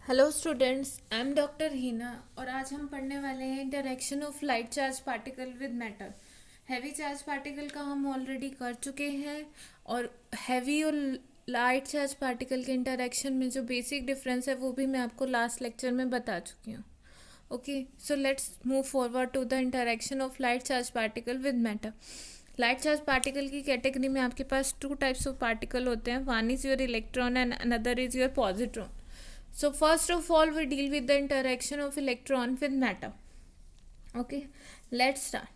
Hello students, I am doctor Heena और आज हम पढ़ने वाले हैं interaction of light charge particle with matter. Heavy charge particle का हम ऑलरेडी कर चुके हैं और हैवी और लाइट चार्ज पार्टिकल के इंटरेक्शन में जो बेसिक डिफरेंस है वो भी मैं आपको लास्ट लेक्चर में बता चुकी हूँ। Okay, so let's move forward to the interaction of light charge particle with matter. Light charge particle की कैटेगरी में आपके पास टू टाइप्स ऑफ पार्टिकल होते हैं, one is your electron and another is your positron. So first of all, we deal with the interaction of electron with matter. Okay, let's start.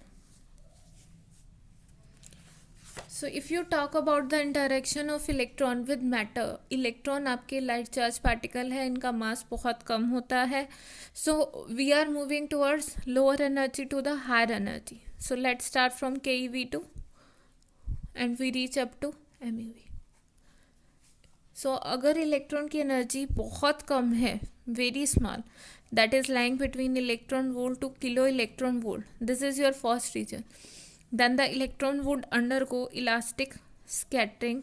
So if you talk about the interaction of electron with matter, electron आपके light charge particle है, इनका mass बहुत कम होता है. So we are moving towards lower energy to the higher energy. So let's start from keV2 and we reach up to MeV. अगर electron की energy बहुत कम है, very small, that is lying between electron volt to kilo electron volt, this is your first region. Then the electron would undergo elastic scattering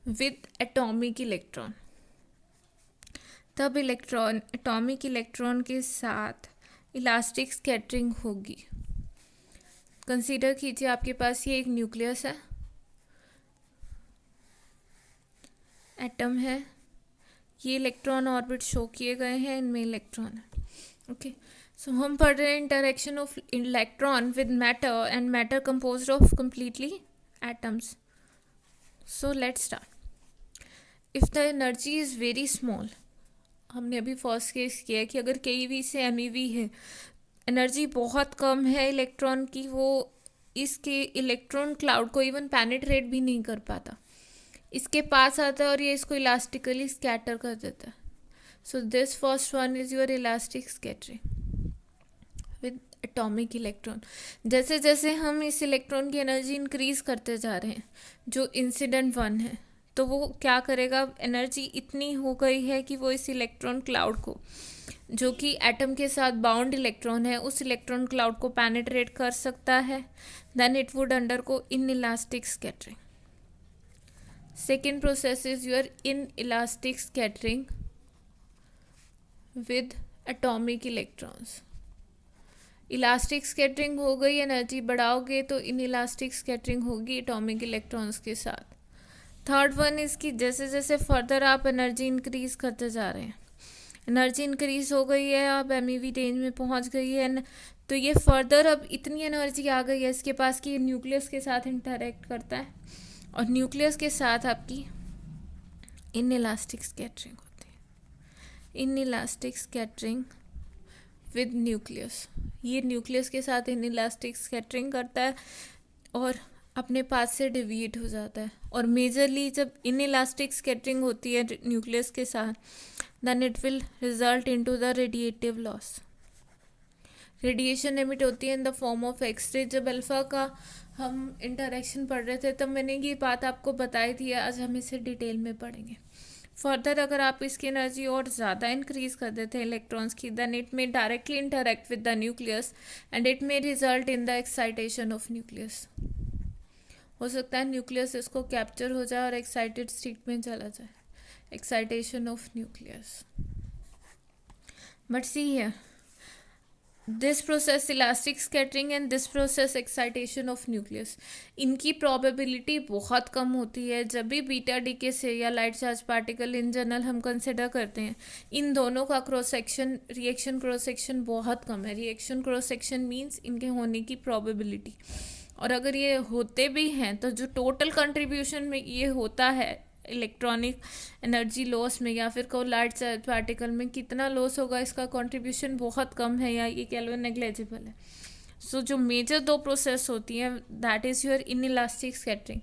with atomic electron. तब electron atomic electron के साथ elastic scattering होगी. Consider कीजिए आपके पास ये एक nucleus है, atom है, ये इलेक्ट्रॉन ऑर्बिट शो किए गए हैं, इनमें इलेक्ट्रॉन है. ओके, सो हम पढ़ रहे हैं interaction of electron with matter and matter composed of completely atoms. So let's start. If the energy is very small, हमने अभी फर्स्ट केस किया है कि अगर केवी से एमईवी है, एनर्जी बहुत कम है इलेक्ट्रॉन की, वो इसके इलेक्ट्रॉन क्लाउड को इवन पेनिट्रेट भी नहीं कर पाता, इसके पास आता है और ये इसको इलास्टिकली स्कैटर कर देता है. So this first one is your elastic scattering with atomic electron. जैसे जैसे हम इस इलेक्ट्रॉन की एनर्जी इंक्रीज करते जा रहे हैं, जो इंसिडेंट वन है, तो वो क्या करेगा, एनर्जी इतनी हो गई है कि वो इस इलेक्ट्रॉन क्लाउड को, जो कि एटम के साथ बाउंड इलेक्ट्रॉन है, उस इलेक्ट्रॉन क्लाउड को पेनिट्रेट कर सकता है. Then it would undergo inelastic scattering. Second process is your inelastic scattering with atomic electrons. Elastic scattering हो गई, एनर्जी बढ़ाओगे तो इनइलास्टिक स्कैटरिंग होगी एटॉमिक इलेक्ट्रॉन्स के साथ. थर्ड वन इज कि जैसे जैसे फर्दर आप एनर्जी इंक्रीज करते जा रहे हैं, एनर्जी इंक्रीज हो गई है, आप एमईवी रेंज में पहुंच गई है, तो ये फर्दर अब इतनी एनर्जी आ गई है इसके पास कि न्यूक्लियस के साथ इंटरेक्ट करता है और न्यूक्लियस के साथ आपकी इनइलास्टिक स्कैटरिंग होती है. इनइलास्टिक स्कैटरिंग विद न्यूक्लियस, ये न्यूक्लियस के साथ इनइलास्टिक स्कैटरिंग करता है और अपने पास से डिविएट हो जाता है. और मेजरली जब इनइलास्टिक स्कैटरिंग होती है न्यूक्लियस के साथ, then it will result into the radiative loss. Radiation emit होती है in the form of X-ray. जब अल्फा का हम इंटरेक्शन पढ़ रहे थे तब मैंने ये बात आपको बताई थी, आज हम इसे डिटेल में पढ़ेंगे. फर्दर अगर आप इसकी एनर्जी और ज़्यादा इंक्रीज कर देते हैं इलेक्ट्रॉन्स की, then it may directly interact with the nucleus and it may result in the excitation of nucleus. हो सकता है न्यूक्लियस इसको कैप्चर हो जाए और एक्साइटेड स्टेट में चला जाए, excitation of nucleus. But see here, this process elastic scattering and this process excitation of nucleus, इनकी प्रोबेबिलिटी बहुत कम होती है. जब भी बीटा डीके से या light charge particle in general हम कंसिडर करते हैं, इन दोनों का cross section, reaction cross section बहुत कम है. रिएक्शन क्रॉस सेक्शन मीन्स इनके होने की प्रोबेबिलिटी. और अगर ये होते भी हैं तो जो टोटल कंट्रीब्यूशन में ये होता है इलेक्ट्रॉनिक एनर्जी लॉस में या फिर को लाइट चार्ज पार्टिकल में कितना लॉस होगा, इसका कंट्रीब्यूशन बहुत कम है या ये कह लो नेग्लेजिबल है. सो जो मेजर दो प्रोसेस होती हैं, that is your inelastic scattering,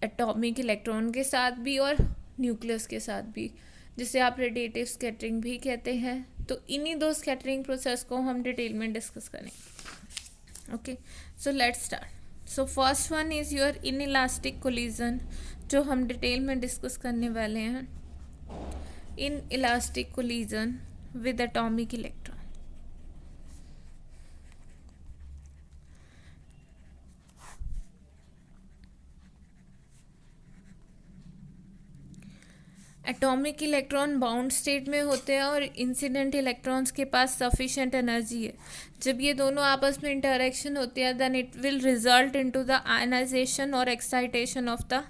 atomic electron के साथ भी और न्यूक्लियस के साथ भी, जिसे आप रेडिएटिव स्कैटरिंग भी कहते हैं. तो इन्हीं दो स्कैटरिंग प्रोसेस को हम डिटेल में डिस्कस करेंगे. Okay, so let's start. So first one is your inelastic collision, जो हम डिटेल में डिस्कस करने वाले हैं. In elastic collision with atomic electron. Atomic electron bound state में होते हैं और इंसिडेंट इलेक्ट्रॉन्स के पास सफिशिएंट एनर्जी है. जब ये दोनों आपस में इंटरेक्शन होती है then it will result into the ionization और excitation of the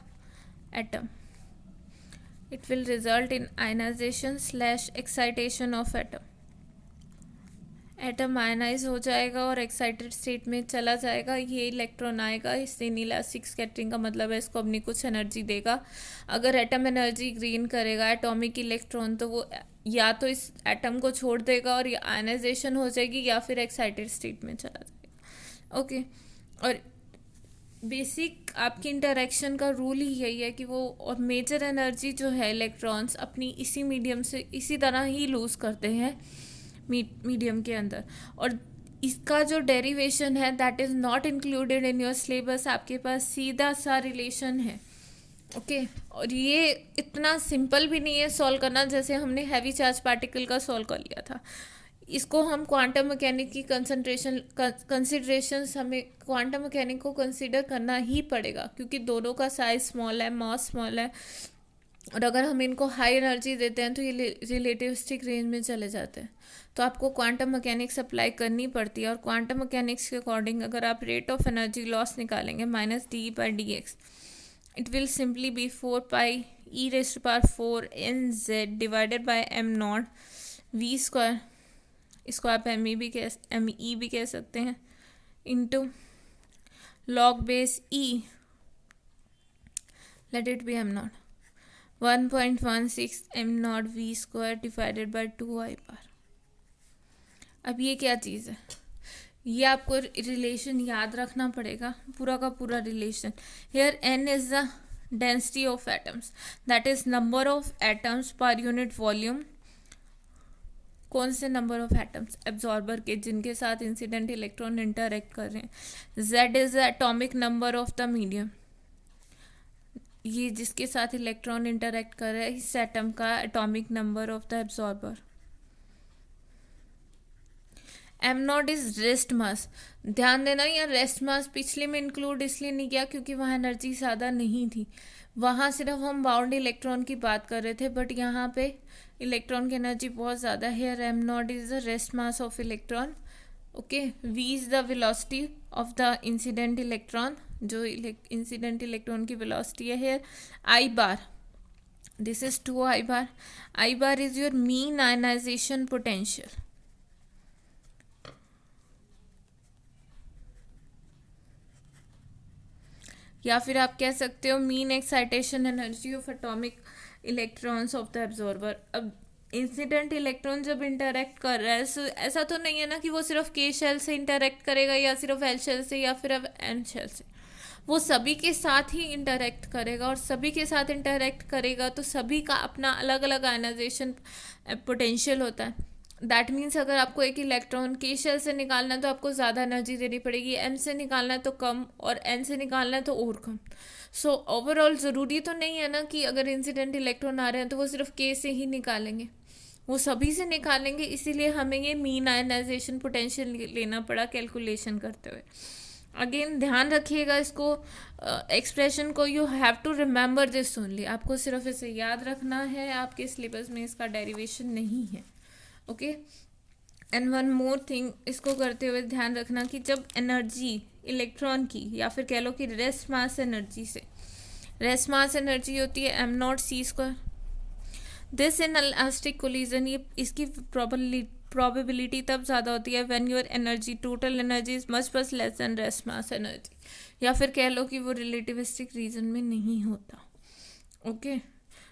atom. It will result in ionization/excitation of atom. Atom ionize हो जाएगा और एक्साइटेड स्टेट में चला जाएगा. ये इलेक्ट्रॉन आएगा, इससे इलास्टिक स्कैटरिंग का मतलब है इसको अपनी कुछ एनर्जी देगा. अगर एटम एनर्जी गेन करेगा एटॉमिक इलेक्ट्रॉन तो वो या तो इस एटम को छोड़ देगा और ये आयनाइजेशन हो जाएगी या फिर एक्साइटेड स्टेट में चला जाएगा. ओके और बेसिक आपकी इंटरेक्शन का रूल ही यही है कि वो और मेजर एनर्जी जो है इलेक्ट्रॉन्स अपनी इसी मीडियम से इसी तरह ही लूज़ करते हैं मीडियम के अंदर. और इसका जो डेरिवेशन है that is not included in your syllabus. आपके पास सीधा सा रिलेशन है. ओके और ये इतना सिंपल भी नहीं है सॉल्व करना जैसे हमने हैवी चार्ज पार्टिकल का सॉल्व कर लिया था. इसको हम क्वांटम मैकेनिक की कंसिडरेशंस हमें क्वांटम मैकेनिक को कंसिडर करना ही पड़ेगा क्योंकि दोनों का साइज स्मॉल है, मास स्मॉल है. और अगर हम इनको हाई एनर्जी देते हैं तो ये रिलेटिविस्टिक रेंज में चले जाते हैं. तो आपको क्वांटम मैकेनिक्स अप्लाई करनी पड़ती है. और क्वांटम मैकेनिक्स के अकॉर्डिंग अगर आप रेट ऑफ एनर्जी लॉस निकालेंगे -d/dx it will simply be 4πe⁴ divided by m0 v². इसको आप एम ई भी कह सकते हैं into log base E let it be m0 1.16 m0 v² divided by 2i/. अब ये क्या चीज़ है, ये आपको रिलेशन याद रखना पड़ेगा, पूरा का पूरा relation. Here n is the density of atoms that is number of atoms per unit volume. कौन से नंबर ऑफ एटम्स एब्जॉर्बर के जिनके साथ इंसिडेंट इलेक्ट्रॉन इंटरेक्ट कर रहे हैं. z is the atomic number of the medium. ये जिसके साथ इलेक्ट्रॉन इंटरेक्ट कर रहा है इस एटम का atomic number of the absorber. m0 is rest mass. ध्यान देना यहाँ रेस्ट मास पिछले में इंक्लूड इसलिए नहीं किया क्योंकि वहाँ एनर्जी ज़्यादा नहीं थी. वहाँ सिर्फ हम बाउंड इलेक्ट्रॉन की बात कर रहे थे बट यहाँ पे इलेक्ट्रॉन की एनर्जी बहुत ज़्यादा है. m0 is the rest mass of electron. Okay v is the velocity of the incident electron. जो इंसिडेंट इलेक्ट्रॉन की वेलोसिटी है here i⁻. This is 2i⁻. i⁻ is your mean ionisation potential. या फिर आप कह सकते हो mean excitation energy of atomic electrons of the absorber. अब इंसिडेंट इलेक्ट्रॉन जब इंटरेक्ट कर रहा है ऐसा तो नहीं है ना कि वो सिर्फ के शेल से इंटरेक्ट करेगा या सिर्फ एल शेल से या फिर अब एन शेल से. वो सभी के साथ ही इंटरेक्ट करेगा और सभी के साथ इंटरेक्ट करेगा तो सभी का अपना अलग अलग आयनाइजेशन पोटेंशियल होता है. दैट मीन्स अगर आपको एक इलेक्ट्रॉन के शेल से निकालना है तो आपको ज़्यादा एनर्जी देनी पड़ेगी, एम से निकालना है तो कम और एन से निकालना है तो और कम. सो ओवरऑल ज़रूरी तो नहीं है ना कि अगर इंसिडेंट इलेक्ट्रॉन आ रहे हैं तो वो सिर्फ के से ही निकालेंगे, वो सभी से निकालेंगे. इसीलिए हमें ये मीन आयनाइजेशन पोटेंशियल लेना पड़ा कैलकुलेशन करते हुए. अगेन ध्यान रखिएगा इसको एक्सप्रेशन को. You have to remember this only. आपको सिर्फ इसे याद रखना है, आपके सिलेबस में इसका डेरिवेशन नहीं है. Okay and one more thing, इसको करते हुए ध्यान रखना कि जब एनर्जी इलेक्ट्रॉन की या फिर कह लो कि रेस्ट मास एनर्जी से, रेस्ट मास एनर्जी होती है m0 c². This in elastic collision, ये इसकी प्रोबेबिलिटी तब ज़्यादा होती है when your energy total energy is much less than rest mass energy. या फिर कह लो कि वो रिलेटिविस्टिक रीजन में नहीं होता. ओके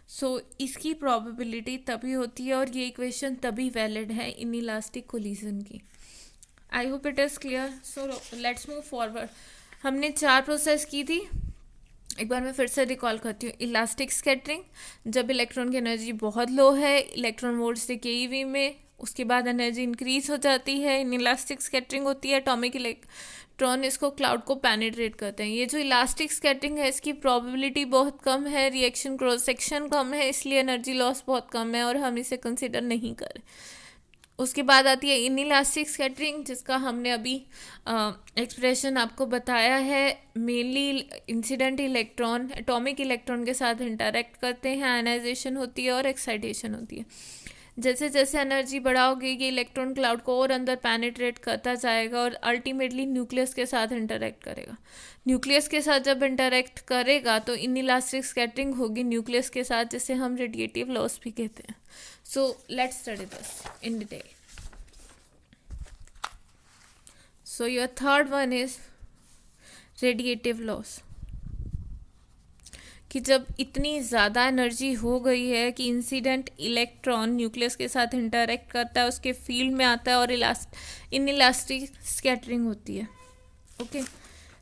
सो इसकी प्रोबेबिलिटी तभी होती है और ये इक्वेशन तभी वैलिड है इन इलास्टिक कोलिजन की. I hope it is clear. So let's move forward. हमने 4 प्रोसेस की थी, एक बार मैं फिर से रिकॉल करती हूँ. इलास्टिक स्कैटरिंग, जब इलेक्ट्रॉन की एनर्जी बहुत लो है, इलेक्ट्रॉन वोल्ट से केईवी में, उसके बाद एनर्जी इंक्रीज हो जाती है, इन इलास्टिक स्कैटरिंग होती है. एटॉमिक इलेक्ट्रॉन इसको क्लाउड को पेनिट्रेट करते हैं. ये जो इलास्टिक स्कैटरिंग है इसकी प्रोबेबिलिटी बहुत कम है, रिएक्शन क्रॉस सेक्शन कम है, इसलिए एनर्जी लॉस बहुत कम है और हम इसे कंसिडर नहीं करें. उसके बाद आती है इनइलास्टिक स्कैटरिंग, जिसका हमने अभी एक्सप्रेशन आपको बताया है। Mainly incident electron atomic electron के साथ इंटरेक्ट करते हैं, आयनाइजेशन होती है और एक्साइटेशन होती है। जैसे जैसे एनर्जी बढ़ाओगे ये इलेक्ट्रॉन क्लाउड को और अंदर पेनिट्रेट करता जाएगा और अल्टीमेटली न्यूक्लियस के साथ इंटरेक्ट करेगा। न्यूक्लियस के साथ जब इंटरेक्ट करेगा तो इनइलास्टिक स्कैटरिंग होगी न्यूक्लियस के साथ, जिसे हम रेडिएटिव लॉस भी कहते हैं। So let's study this in detail. So your third one is radiative loss, कि जब इतनी ज़्यादा एनर्जी हो गई है कि इंसिडेंट इलेक्ट्रॉन न्यूक्लियस के साथ इंटरेक्ट करता है, उसके फील्ड में आता है और इनइलास्टिक स्कैटरिंग होती है। ओके,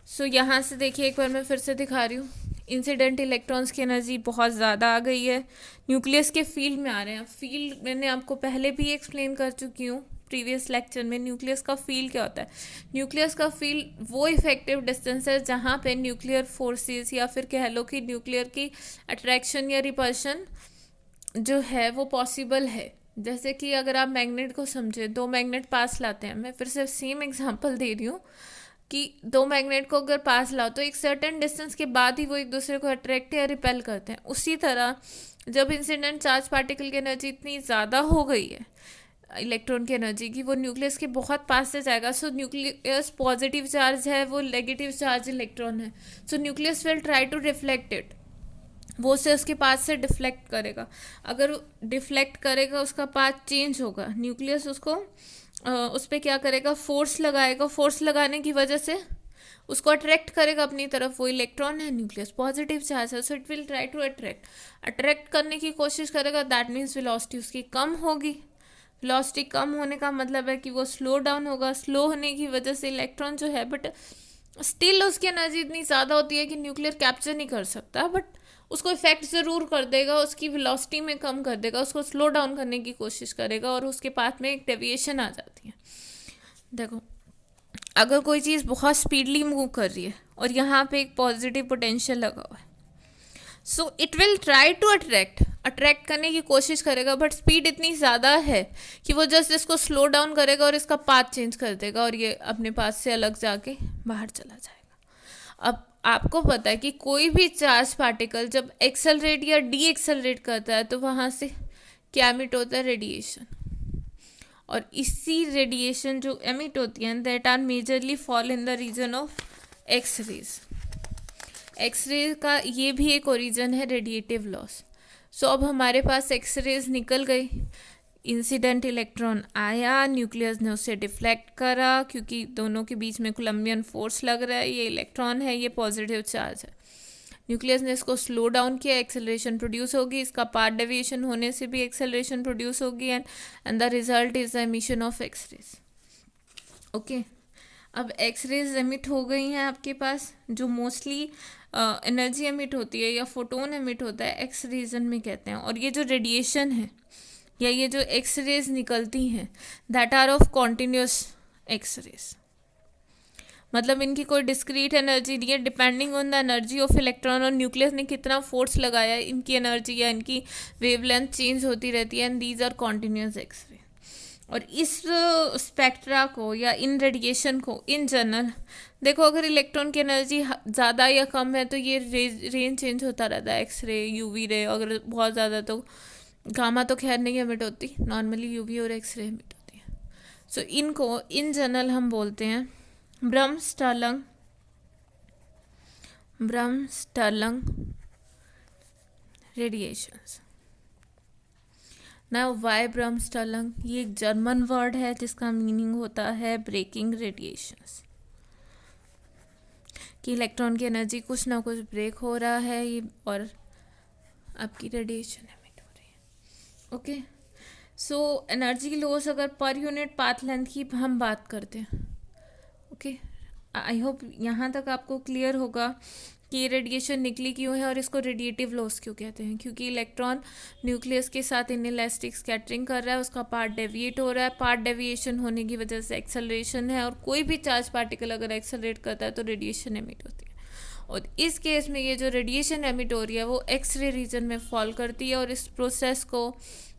सो यहाँ से देखिए एक बार मैं फिर से दिखा रही हूँ। इंसिडेंट इलेक्ट्रॉन्स की एनर्जी बहुत ज़्यादा आ गई है, न्यूक्लियस के फील्ड में आ रहे हैं। फील्ड मैंने आपको पहले भी एक्सप्लेन कर चुकी हूँ प्रीवियस लेक्चर में। न्यूक्लियस का फील्ड क्या होता है? न्यूक्लियस का फील्ड वो इफेक्टिव डिस्टेंस है जहाँ पे न्यूक्लियर फोर्सेस या फिर कह लो कि न्यूक्लियर की अट्रैक्शन या रिपल्शन जो है वो पॉसिबल है। जैसे कि अगर आप मैग्नेट को समझे, दो मैग्नेट पास लाते हैं, मैं फिर से सेम एग्जांपल दे रही हूँ कि दो मैग्नेट को अगर पास लाओ तो एक सर्टेन डिस्टेंस के बाद ही वो एक दूसरे को अट्रैक्ट या रिपेल करते हैं। उसी तरह जब इंसिडेंट चार्ज पार्टिकल की एनर्जी इतनी ज़्यादा हो गई है इलेक्ट्रॉन की एनर्जी की, वो न्यूक्लियस के बहुत पास से जाएगा। सो न्यूक्लियस पॉजिटिव चार्ज है, वो नेगेटिव चार्ज इलेक्ट्रॉन है। So nucleus will try to reflect it, वो उसे उसके पास से डिफ्लेक्ट करेगा। अगर डिफ्लेक्ट करेगा उसका पाथ चेंज होगा, न्यूक्लियस उसको उस पर क्या करेगा, फोर्स लगाएगा। फोर्स लगाने की वजह से उसको अट्रैक्ट करेगा अपनी तरफ। वो इलेक्ट्रॉन है, न्यूक्लियस पॉजिटिव चार्ज है, so it will try to attract करने की कोशिश करेगा। दैट मीन्स वेलोसिटी उसकी कम होगी। वेलोसिटी कम होने का मतलब है कि वो स्लो डाउन होगा। स्लो होने की वजह से इलेक्ट्रॉन जो है, बट स्टिल उसकी एनर्जी इतनी ज़्यादा होती है कि न्यूक्लियर कैप्चर नहीं कर सकता, बट उसको इफेक्ट ज़रूर कर देगा, उसकी वेलोसिटी में कम कर देगा, उसको स्लो डाउन करने की कोशिश करेगा और उसके पाथ में एक डेविएशन आ जाती है। देखो, अगर कोई चीज़ बहुत स्पीडली मूव कर रही है और यहाँ पे एक पॉजिटिव पोटेंशियल लगा हुआ है, so it will try to attract करने की कोशिश करेगा, बट स्पीड इतनी ज़्यादा है कि वो जस्ट इसको स्लो डाउन करेगा और इसका पाथ चेंज कर देगा और ये अपने पाथ से अलग जाके बाहर चला जाएगा। अब आपको पता है कि कोई भी चार्ज पार्टिकल जब एक्सेलरेट या डी एक्सेलरेट करता है तो वहाँ से क्या एमिट होता है, रेडिएशन। और इसी रेडिएशन जो एमिट होती है that are majorly fall in the region of X-rays. X-ray का ये भी एक ओरिजिन है रेडिएटिव लॉस। सो अब हमारे पास एक्स रेज निकल गई, इंसिडेंट इलेक्ट्रॉन आया, न्यूक्लियस ने उसे डिफ्लेक्ट करा क्योंकि दोनों के बीच में कोलम्बियन फोर्स लग रहा है। ये इलेक्ट्रॉन है, ये पॉजिटिव चार्ज है। न्यूक्लियस ने इसको स्लो डाउन किया, एक्सेलरेशन प्रोड्यूस होगी, इसका पाथ डेविएशन होने से भी एक्सेलरेशन प्रोड्यूस होगी and the result is the emission of X-rays. Okay, अब एक्स रेज एमिट हो गई हैं आपके पास। जो मोस्टली एनर्जी एमिट होती है या फोटोन एमिट होता है एक्स रीजन में कहते हैं। और ये जो रेडिएशन है या ये जो एक्स रेज निकलती हैं that are of continuous X-rays, मतलब इनकी कोई डिस्क्रीट एनर्जी नहीं है। Depending on the energy of electron और न्यूक्लियस ने कितना फोर्स लगाया, इनकी एनर्जी या इनकी वेवलेंथ चेंज होती रहती है and these are continuous X-ray. और इस स्पेक्ट्रा को या इन रेडिएशन को इन जनरल देखो, अगर इलेक्ट्रॉन की एनर्जी ज़्यादा या कम है तो ये रेंज चेंज होता रहता है। एक्स रे, यूवी रे, अगर बहुत ज़्यादा तो गामा तो खैर नहीं एमिट होती, नॉर्मली यूवी और एक्स रे एमिट होती है। सो इनको इन जनरल हम बोलते हैं bremsstrahlung radiations. Now why bremsstrahlung? ये एक जर्मन वर्ड है जिसका मीनिंग होता है ब्रेकिंग रेडिएशंस, कि इलेक्ट्रॉन की एनर्जी कुछ ना कुछ ब्रेक हो रहा है ये और आपकी रेडिएशन एमिट हो रही है। ओके, सो एनर्जी लॉस अगर पर यूनिट पाथ लेंथ की हम बात करते हैं, ओके, आई होप यहाँ तक आपको क्लियर होगा कि ये रेडिएशन निकली क्यों है और इसको रेडिएटिव लॉस क्यों कहते हैं। क्योंकि इलेक्ट्रॉन न्यूक्लियस के साथ इनइलास्टिक स्कैटरिंग कर रहा है, उसका पार्ट डेविएट हो रहा है। पार्ट डेविएशन होने की वजह से एक्सेलरेशन है, और कोई भी चार्ज पार्टिकल अगर एक्सेलरेट करता है तो रेडिएशन एमिट होती है। और इस केस में ये जो रेडिएशन एमिट हो रही है वो एक्सरे रीजन में फॉल करती है, और इस प्रोसेस को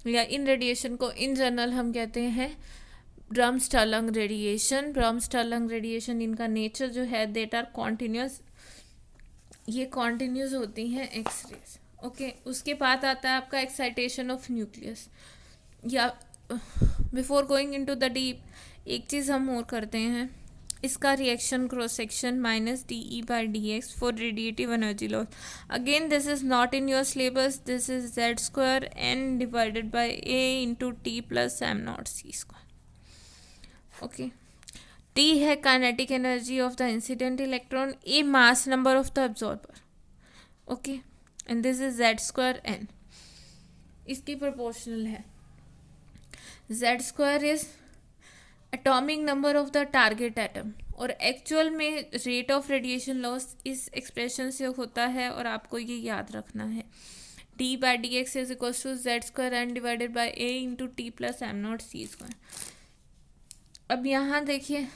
या इन रेडिएशन को इन जनरल हम कहते हैं ब्रह्मस्टालंग रेडिएशन। ब्रह्मस्टालंग रेडिएशन इनका नेचर जो है देट आर कॉन्टिन्यूस, ये कॉन्टिन्यूस होती हैं एक्सरेज। ओके, उसके बाद आता है आपका एक्साइटेशन ऑफ न्यूक्लियस। या before going into the deep एक चीज़ हम और करते हैं, इसका reaction cross section minus D E by D X for radiative energy loss. Again this is not in your syllabus, this is Z square N divided by A into T plus M not C square. Okay, T है kinetic energy of the incident electron, A mass number of the absorber. Okay, and this is Z square N, इसकी proportional है। Z square is atomic number of the target atom, और actual में rate of radiation loss इस expression से होता है, और आपको ये याद रखना है। D by D X is equal to Z square N divided by A into T plus M not C square. अब यहाँ देखिए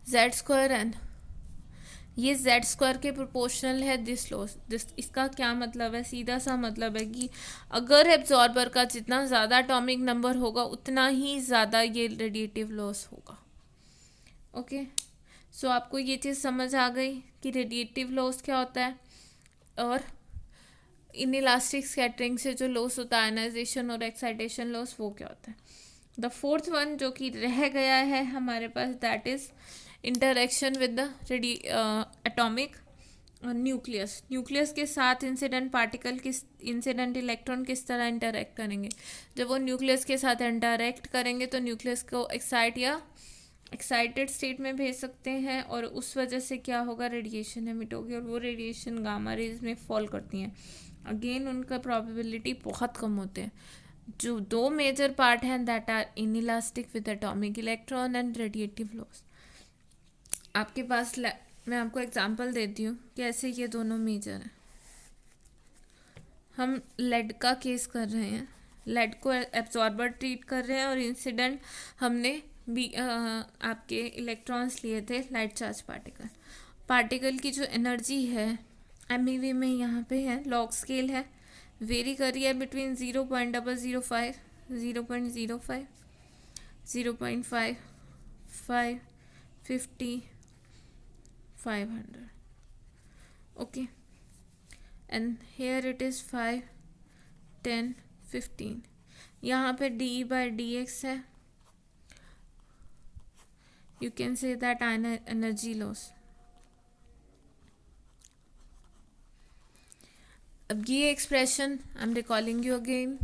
जेड स्क्वायर एन, ये जेड स्क्वायर के प्रोपोर्शनल है दिस लॉस। इसका क्या मतलब है, सीधा सा मतलब है कि अगर एब्जॉर्बर का जितना ज़्यादा एटॉमिक नंबर होगा उतना ही ज़्यादा ये रेडिएटिव लॉस होगा। ओके, सो आपको ये चीज़ समझ आ गई कि रेडिएटिव लॉस क्या होता है, और इनइलास्टिक स्कैटरिंग से जो लॉस होता है आयनाइजेशन और एक्साइटेशन लॉस, वो क्या होता है। द फोर्थ वन जो कि रह गया है हमारे पास, that is interaction with the atomic nucleus. Nucleus के साथ इंसिडेंट पार्टिकल इंसिडेंट इलेक्ट्रॉन किस तरह इंटरेक्ट करेंगे। जब वो न्यूक्लियस के साथ इंटरेक्ट करेंगे तो न्यूक्लियस को एक्साइट या एक्साइटेड स्टेट में भेज सकते हैं, और उस वजह से क्या होगा, रेडिएशन एमिट होगी, और वो रेडिएशन गामा रेज में फॉल करती हैं। अगेन उनका प्रोबेबिलिटी बहुत कम होते हैं। जो दो मेजर पार्ट हैं that are inelastic with atomic electron and radiative loss. आपके पास मैं आपको एग्जांपल देती हूँ कैसे ये दोनों मेजर हैं। हम लेड का केस कर रहे हैं, लेड को एब्जॉर्बर ट्रीट कर रहे हैं, और इंसिडेंट हमने भी आपके इलेक्ट्रॉन्स लिए थे लाइट चार्ज पार्टिकल। पार्टिकल की जो एनर्जी है एमईवी में यहाँ पे है, लॉग स्केल है, वेरी कर रही है between 0.005, 0.05, 0.5, 5, 50, 500. Okay, and here it is 5, 10, 15. यहाँ पे d by dx है. You can say that energy loss. अब ये expression I am recalling you again,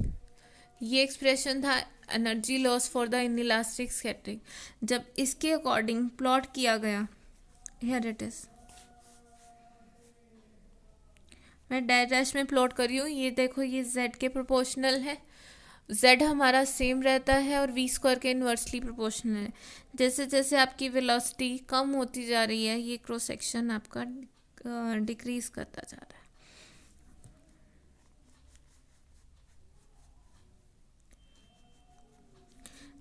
ये एक्सप्रेशन था energy loss for the inelastic scattering. जब इसके अकॉर्डिंग प्लॉट किया गया, हियर इट इज, मैं डैश में प्लॉट कर रही हूँ, ये देखो ये z के प्रोपोर्शनल है, z हमारा सेम रहता है और v स्क्वायर के इन्वर्सली प्रोपोर्शनल है। जैसे जैसे आपकी वेलोसिटी कम होती जा रही है ये क्रॉस सेक्शन आपका डिक्रीज करता जा रहा है।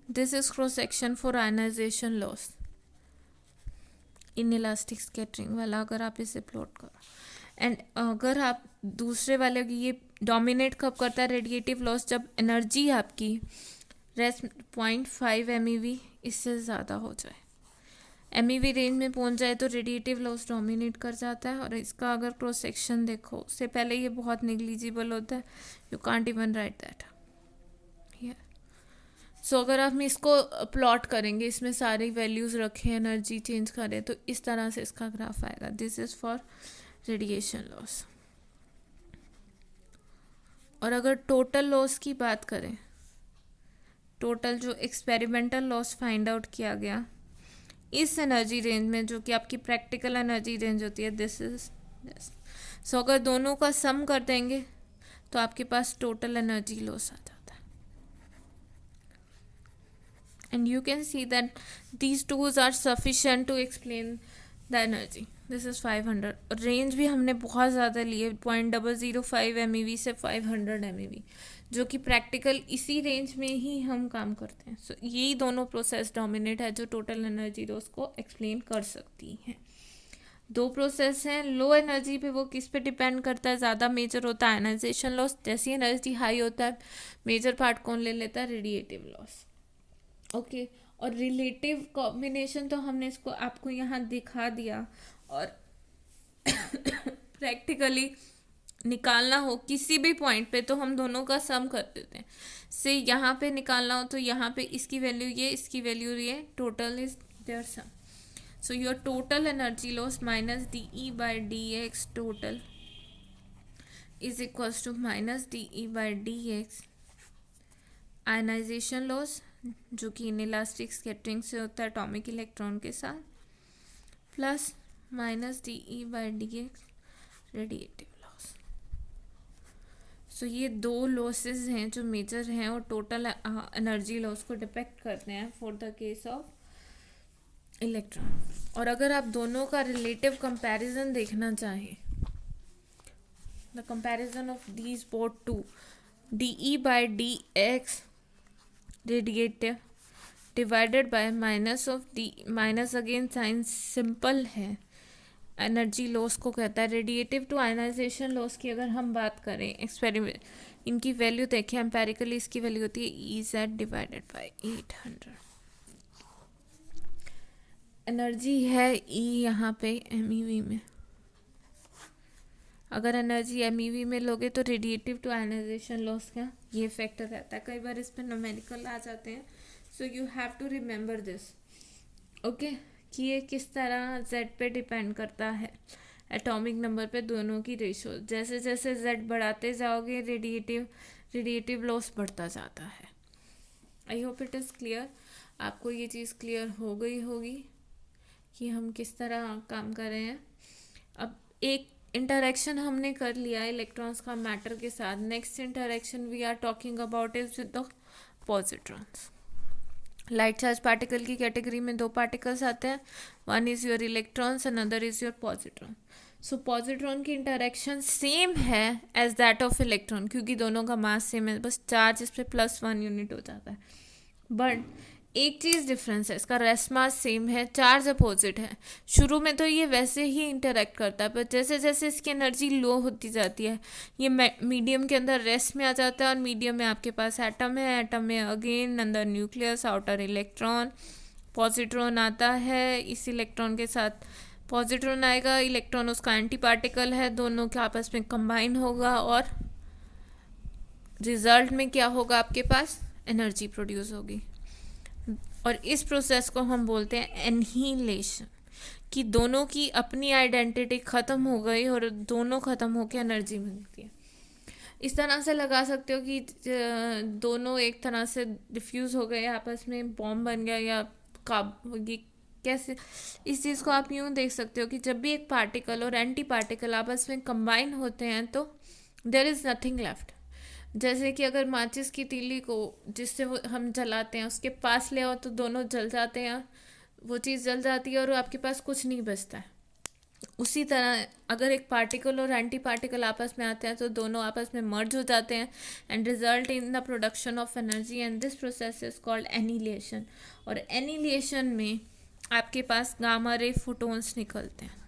This is cross section for ionization loss inelastic scattering वाला, अगर आप इसे प्लॉट करो। एंड अगर आप दूसरे वाले की, ये डोमिनेट कब करता है रेडिएटिव लॉस, जब एनर्जी आपकी रेस्ट 0.5 MeV इससे ज़्यादा हो जाए, MeV रेंज में पहुंच जाए तो रेडिएटिव लॉस डोमिनेट कर जाता है। और इसका अगर क्रॉस सेक्शन देखो उससे पहले ये बहुत नेग्लिजिबल होता है, you can't even write that here. So अगर आप इसको प्लॉट करेंगे, इसमें सारी वैल्यूज़ रखें, एनर्जी चेंज करें, तो इस तरह से इसका ग्राफ आएगा। This is for radiation loss. और अगर टोटल लॉस की बात करें, टोटल जो एक्सपेरिमेंटल लॉस फाइंड आउट किया गया इस एनर्जी रेंज में, जो कि आपकी प्रैक्टिकल एनर्जी रेंज होती है, दिस इज दिस। सो अगर दोनों का सम कर देंगे तो आपके पास टोटल एनर्जी लॉस आ जाता है। And you can see that these twos are sufficient to explain the energy. This is 500। Range भी हमने बहुत ज़्यादा लिए, 0.005 MeV से 500 MeV, जो कि प्रैक्टिकल इसी रेंज में ही हम काम करते हैं। सो यही दोनों प्रोसेस डोमिनेट है जो टोटल एनर्जी लॉस को एक्सप्लेन कर सकती हैं। दो प्रोसेस हैं, लो एनर्जी पे वो किस पे डिपेंड करता है, ज़्यादा मेजर होता है आयनाइजेशन लॉस, जैसी एनर्जी हाई होता है मेजर पार्ट कौन ले लेता है, रेडिएटिव लॉस। ओके, और रिलेटिव कॉम्बिनेशन तो हमने इसको आपको यहाँ दिखा दिया, और प्रैक्टिकली निकालना हो किसी भी पॉइंट पे तो हम दोनों का सम कर देते हैं। से यहाँ पे निकालना हो तो यहाँ पे इसकी वैल्यू ये, इसकी वैल्यू ये, total is there sum. So your total energy loss minus dE by dx total is equals to minus dE by dx ionization loss जो कि इनइलास्टिक स्कैटरिंग से होता है एटॉमिक इलेक्ट्रॉन के साथ, plus minus dE by dx radiative loss. So ये दो losses हैं जो मेजर हैं और टोटल एनर्जी लॉस को डिपेक्ट करते हैं for the case of electron. और अगर आप दोनों का रिलेटिव कंपैरिजन देखना चाहें, the comparison of these both two, dE by dx radiative divided by minus of D, minus again sign simple है, एनर्जी लॉस को कहता है। रेडिएटिव टू आयनाइजेशन लॉस की अगर हम बात करें, एक्सपेरिमेंट इनकी वैल्यू देखें एम्पेरिकली, इसकी वैल्यू होती है EZ डिवाइडेड बाय 800। एनर्जी है E यहाँ पे MEV में, अगर एनर्जी MEV में लोगे तो रेडिएटिव टू आयनाइजेशन लॉस का ये फैक्टर रहता है। कई बार इस पर न्यूमेरिकल आ जाते हैं, so you have to remember this, okay, कि ये किस तरह Z पे डिपेंड करता है, एटॉमिक नंबर पे दोनों की रेशो। जैसे जैसे Z बढ़ाते जाओगे रेडिएटिव लॉस बढ़ता जाता है। I hope it is clear, आपको ये चीज़ क्लियर हो गई होगी कि हम किस तरह काम कर रहे हैं। अब एक इंटरेक्शन हमने कर लिया इलेक्ट्रॉन्स का मैटर के साथ, next interaction we are talking about is with the positrons. Light charge particle की कैटेगरी में दो पार्टिकल्स आते हैं, one is your electrons, another is your positron. So positron की इंटरेक्शन सेम है एज दैट ऑफ इलेक्ट्रॉन, क्योंकि दोनों का मास सेम है, बस चार्ज इस पर +1 यूनिट हो जाता है। बट एक चीज़ डिफरेंस है, इसका रेस्ट मास सेम है, चार्ज अपोजिट है। शुरू में तो ये वैसे ही इंटरेक्ट करता है, पर जैसे जैसे इसकी एनर्जी लो होती जाती है ये मीडियम के अंदर रेस्ट में आ जाता है, और मीडियम में आपके पास एटम है, एटम में अगेन अंदर न्यूक्लियस, आउटर इलेक्ट्रॉन, पॉजिट्रॉन आता है। इस इलेक्ट्रॉन के साथ पॉजिट्रॉन आएगा, इलेक्ट्रॉन उसका एंटी पार्टिकल है, दोनों के आपस में कंबाइन होगा और रिजल्ट में क्या होगा, आपके पास एनर्जी प्रोड्यूस होगी। और इस प्रोसेस को हम बोलते हैं एनहीलेशन, कि दोनों की अपनी आइडेंटिटी ख़त्म हो गई और दोनों ख़त्म होकर एनर्जी मिलती है। इस तरह से लगा सकते हो कि दोनों एक तरह से डिफ्यूज़ हो गए, आपस में बॉम्ब बन गया, या ये कैसे, इस चीज़ को आप यूँ देख सकते हो कि जब भी एक पार्टिकल और एंटी पार्टिकल आपस में कंबाइन होते हैं तो देयर इज़ नथिंग लेफ्ट। जैसे कि अगर माचिस की तीली को जिससे वो हम जलाते हैं उसके पास ले आओ तो दोनों जल जाते हैं, वो चीज़ जल जाती है और आपके पास कुछ नहीं बचता है। उसी तरह अगर एक पार्टिकल और एंटी पार्टिकल आपस में आते हैं तो दोनों आपस में मर्ज हो जाते हैं and result in the production of energy, and this process is called annihilation. और एनिलिएशन में आपके पास गामा रे फोटोन्स निकलते हैं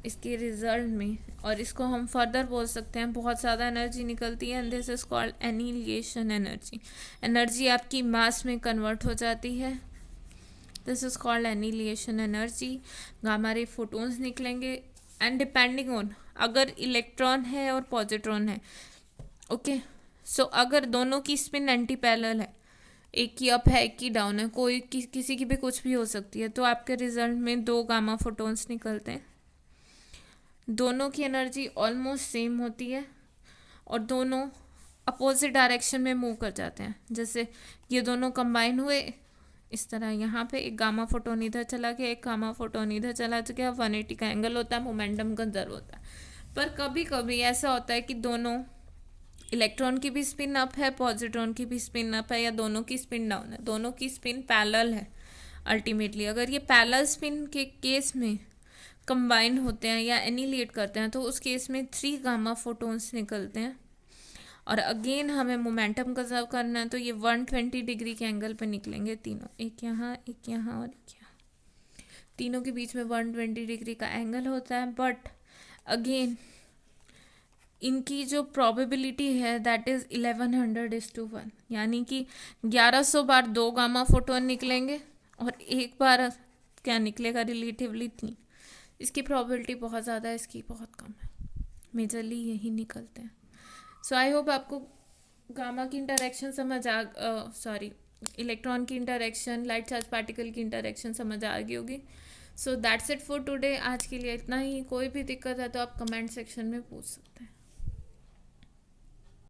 इसके रिजल्ट में, और इसको हम फर्दर बोल सकते हैं बहुत ज़्यादा एनर्जी निकलती है, and this is called annihilation energy. Energy आपकी मास में कन्वर्ट हो जाती है, this is called annihilation energy. Gamma ray photons निकलेंगे एंड डिपेंडिंग ऑन अगर इलेक्ट्रॉन है और पॉजिट्रॉन है, ओके। सो अगर दोनों की स्पिन एंटी पैरेलल है, एक की अप है एक की डाउन है, कोई किसी की भी कुछ भी हो सकती है, तो आपके रिजल्ट में दो गामा फोटोन्स निकलते हैं। दोनों की एनर्जी ऑलमोस्ट सेम होती है और दोनों अपोजिट डायरेक्शन में मूव कर जाते हैं। जैसे ये दोनों कंबाइन हुए इस तरह, यहाँ पे एक गामा फोटोन इधर चला गया, एक गामा फोटोन इधर चला गया, 180 का एंगल होता है, मोमेंटम कंजर्व होता है। पर कभी कभी ऐसा होता है कि दोनों इलेक्ट्रॉन की भी स्पिन अप है, पॉजिट्रॉन की भी स्पिन अप है, या दोनों की स्पिन डाउन है, दोनों की स्पिन पैरेलल है। अल्टीमेटली अगर ये पैरेलल स्पिन के केस में कंबाइन होते हैं या एनिलिएट करते हैं तो उस केस में 3 गामा फोटोन्स निकलते हैं। और अगेन हमें मोमेंटम कंजर्व करना है तो ये 120 डिग्री के एंगल पे निकलेंगे तीनों, एक यहाँ और एक यहाँ। तीनों के बीच में 120 डिग्री का एंगल होता है, बट अगेन इनकी जो प्रोबेबिलिटी है दैट इज़ 1100:1, यानी कि 1100 बार 2 गामा फोटोन निकलेंगे और एक बार क्या निकलेगा रिलेटिवली 3। इसकी प्रोबेबिलिटी बहुत ज़्यादा है, इसकी बहुत कम है, मेजरली यही निकलते हैं। सो आई होप आपको गामा की इंटरेक्शन समझ आ इलेक्ट्रॉन की इंटरेक्शन, लाइट चार्ज पार्टिकल की इंटरेक्शन समझ आ गई होगी। So that's it for today. आज के लिए इतना ही। कोई भी दिक्कत है तो आप कमेंट सेक्शन में पूछ सकते हैं।